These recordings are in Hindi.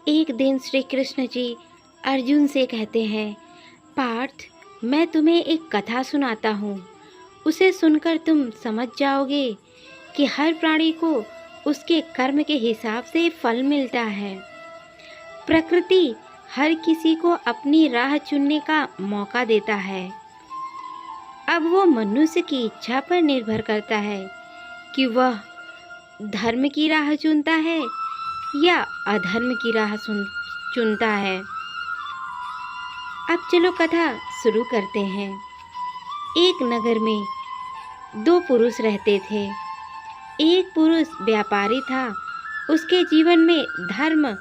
एक दिन श्री कृष्ण जी अर्जुन से कहते हैं, पार्थ, मैं तुम्हें एक कथा सुनाता हूँ। उसे सुनकर तुम समझ जाओगे कि हर प्राणी को उसके कर्म के हिसाब से फल मिलता है। प्रकृति हर किसी को अपनी राह चुनने का मौका देता है। अब वो मनुष्य की इच्छा पर निर्भर करता है कि वह धर्म की राह चुनता है या अधर्म की राह चुनता है। अब चलो कथा शुरू करते हैं। एक नगर में दो पुरुष रहते थे। एक पुरुष व्यापारी था। उसके जीवन में धर्म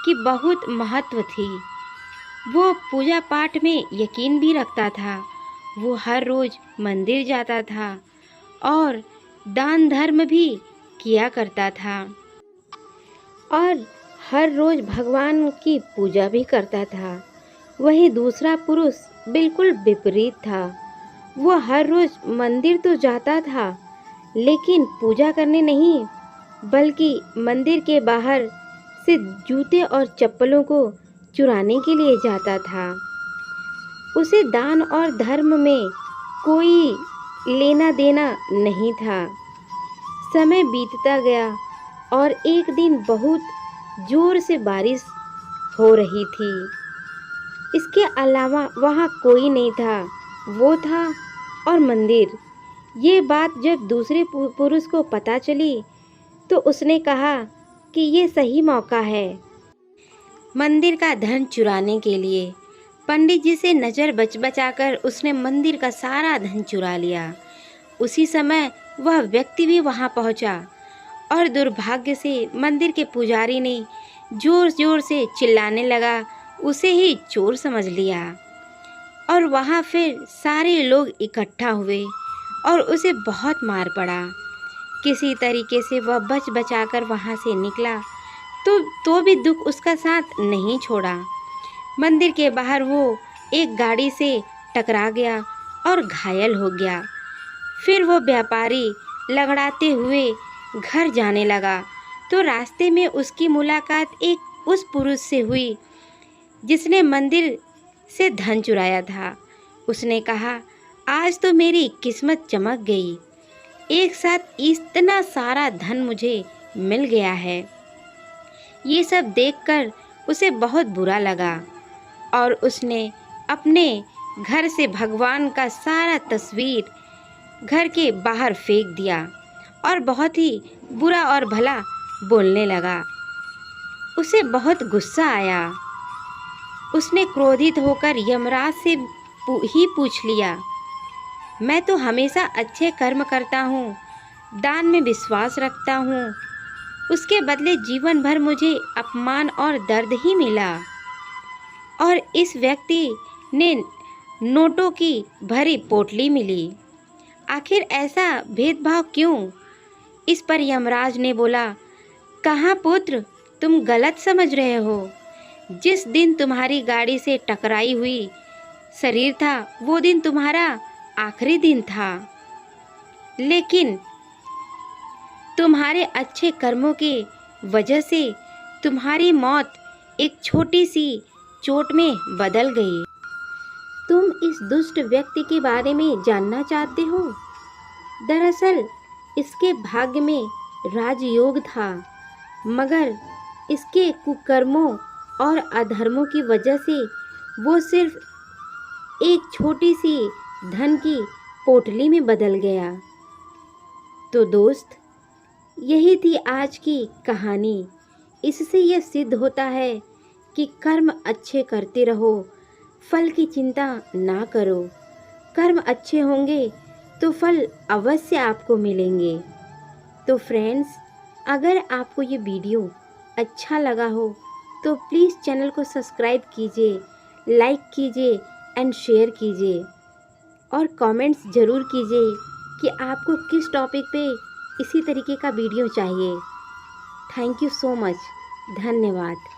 की बहुत महत्व थी। वो पूजा पाठ में यकीन भी रखता था। वो हर रोज मंदिर जाता था और दान धर्म भी किया करता था और हर रोज भगवान की पूजा भी करता था। वही दूसरा पुरुष बिल्कुल विपरीत था। वो हर रोज मंदिर तो जाता था, लेकिन पूजा करने नहीं, बल्कि मंदिर के बाहर से जूते और चप्पलों को चुराने के लिए जाता था। उसे दान और धर्म में कोई लेना देना नहीं था। समय बीतता गया और एक दिन बहुत जोर से बारिश हो रही थी। इसके अलावा वहाँ कोई नहीं था। वो था और मंदिर। ये बात जब दूसरे पुरुष को पता चली तो उसने कहा कि ये सही मौका है मंदिर का धन चुराने के लिए। पंडित जी से नज़र बचाकर उसने मंदिर का सारा धन चुरा लिया। उसी समय वह व्यक्ति भी वहाँ पहुँचा और दुर्भाग्य से मंदिर के पुजारी ने जोर जोर से चिल्लाने लगा। उसे ही चोर समझ लिया और वहाँ फिर सारे लोग इकट्ठा हुए और उसे बहुत मार पड़ा। किसी तरीके से वह बचाकर वहाँ से निकला तो भी दुख उसका साथ नहीं छोड़ा। मंदिर के बाहर वो एक गाड़ी से टकरा गया और घायल हो गया। फिर वो व्यापारी लंगड़ाते हुए घर जाने लगा तो रास्ते में उसकी मुलाकात एक उस पुरुष से हुई जिसने मंदिर से धन चुराया था। उसने कहा, आज तो मेरी किस्मत चमक गई। एक साथ इतना सारा धन मुझे मिल गया है। ये सब देखकर उसे बहुत बुरा लगा और उसने अपने घर से भगवान का सारा तस्वीर घर के बाहर फेंक दिया और बहुत ही बुरा और भला बोलने लगा। उसे बहुत गुस्सा आया। उसने क्रोधित होकर यमराज से ही पूछ लिया, मैं तो हमेशा अच्छे कर्म करता हूँ, दान में विश्वास रखता हूँ, उसके बदले जीवन भर मुझे अपमान और दर्द ही मिला। और इस व्यक्ति ने नोटों की भरी पोटली मिली। आखिर ऐसा भेदभाव क्यों? इस पर यमराज ने बोला, कहाँ पुत्र, तुम गलत समझ रहे हो। जिस दिन तुम्हारी गाड़ी से टकराई हुई शरीर था वो दिन तुम्हारा आखिरी दिन था, लेकिन तुम्हारे अच्छे कर्मों की वजह से तुम्हारी मौत एक छोटी सी चोट में बदल गई। तुम इस दुष्ट व्यक्ति के बारे में जानना चाहते हो? दरअसल इसके भाग्य में राजयोग था, मगर इसके कुकर्मों और अधर्मों की वजह से वो सिर्फ एक छोटी सी धन की पोटली में बदल गया। तो दोस्त, यही थी आज की कहानी। इससे यह सिद्ध होता है कि कर्म अच्छे करते रहो, फल की चिंता ना करो। कर्म अच्छे होंगे तो फल अवश्य आपको मिलेंगे। तो फ्रेंड्स, अगर आपको ये वीडियो अच्छा लगा हो तो प्लीज़ चैनल को सब्सक्राइब कीजिए, लाइक कीजिए एंड शेयर कीजिए और कमेंट्स ज़रूर कीजिए कि आपको किस टॉपिक पे इसी तरीके का वीडियो चाहिए। Thank you so much. धन्यवाद।